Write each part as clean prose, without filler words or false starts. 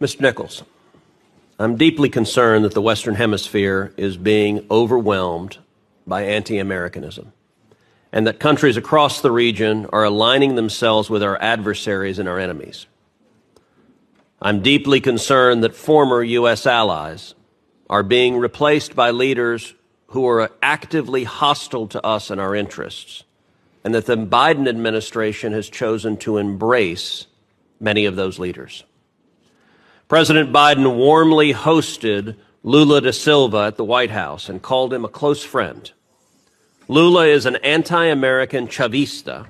Mr. Nichols, I'm deeply concerned that the Western Hemisphere is being overwhelmed by anti-Americanism, and that countries across the region are aligning themselves with our adversaries and our enemies. I'm deeply concerned that former U.S. allies are being replaced by leaders who are actively hostile to us and our interests, and that the Biden administration has chosen to embrace many of those leaders. President Biden warmly hosted Lula da Silva at the White House and called him a close friend. Lula is an anti-American Chavista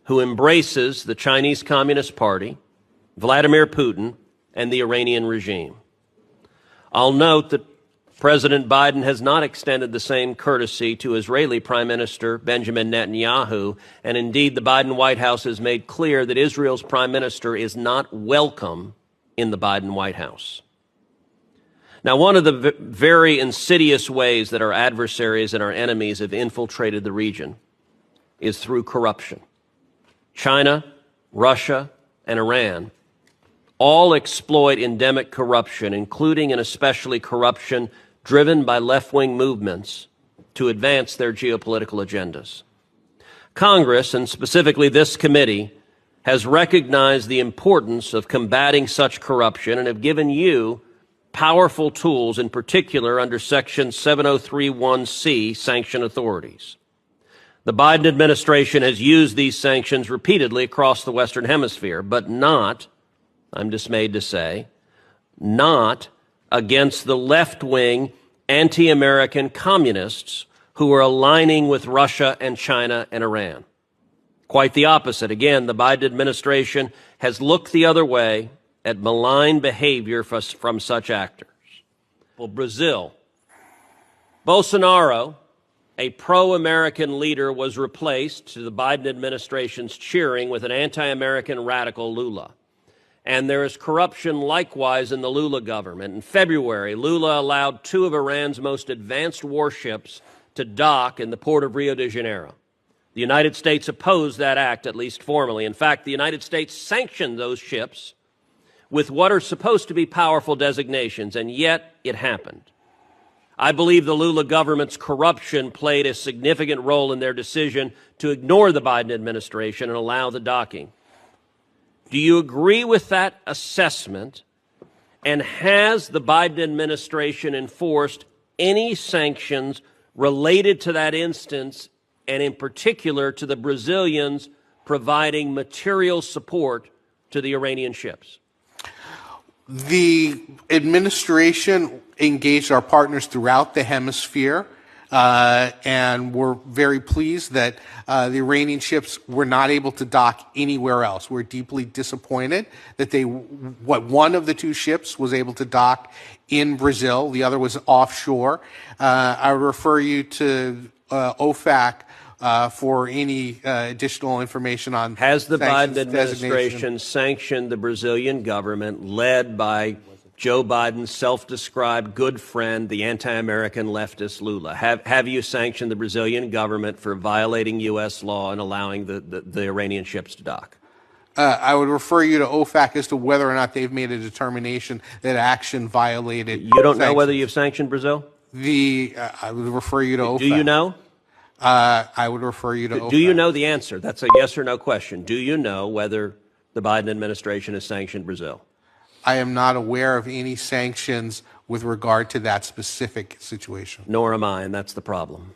who embraces the Chinese Communist Party, Vladimir Putin, and the Iranian regime. I'll note that President Biden has not extended the same courtesy to Israeli Prime Minister Benjamin Netanyahu, and indeed the Biden White House has made clear that Israel's Prime Minister is not welcome in the Biden White House. Now, one of the very insidious ways that our adversaries and our enemies have infiltrated the region is through corruption. China, Russia, and Iran all exploit endemic corruption, including and especially corruption driven by left-wing movements to advance their geopolitical agendas. Congress, and specifically this committee, has recognized the importance of combating such corruption and have given you powerful tools, in particular under Section 7031C, sanction authorities. The Biden administration has used these sanctions repeatedly across the Western Hemisphere, but not, I'm dismayed to say, not against the left-wing anti-American communists who are aligning with Russia and China and Iran. Quite the opposite. Again, the Biden administration has looked the other way at malign behavior from such actors. Well, Brazil. Bolsonaro, a pro-American leader, was replaced, to the Biden administration's cheering, with an anti-American radical, Lula. And there is corruption likewise in the Lula government. In February, Lula allowed two of Iran's most advanced warships to dock in the port of Rio de Janeiro. The United States opposed that act, at least formally. In fact, the United States sanctioned those ships with what are supposed to be powerful designations, and yet it happened. I believe the Lula government's corruption played a significant role in their decision to ignore the Biden administration and allow the docking. Do you agree with that assessment? And has the Biden administration enforced any sanctions related to that instance, and in particular to the Brazilians providing material support to the Iranian ships? The administration engaged our partners throughout the hemisphere, and we're very pleased that the Iranian ships were not able to dock anywhere else. We're deeply disappointed that one of the two ships was able to dock in Brazil. The other was offshore. I would refer you to OFAC for any additional information on. Has the Biden administration sanctioned the Brazilian government, led by Joe Biden's self-described good friend, the anti-American leftist Lula? Have you sanctioned the Brazilian government for violating U.S. law and allowing the Iranian ships to dock? I would refer you to OFAC as to whether or not they've made a determination that action violated. You don't know whether you've sanctioned Brazil? I would refer you to OFAC. Do you know? I would refer you to OFAC. Do you know the answer? That's a yes or no question. Do you know whether the Biden administration has sanctioned Brazil? I am not aware of any sanctions with regard to that specific situation. Nor am I, and that's the problem.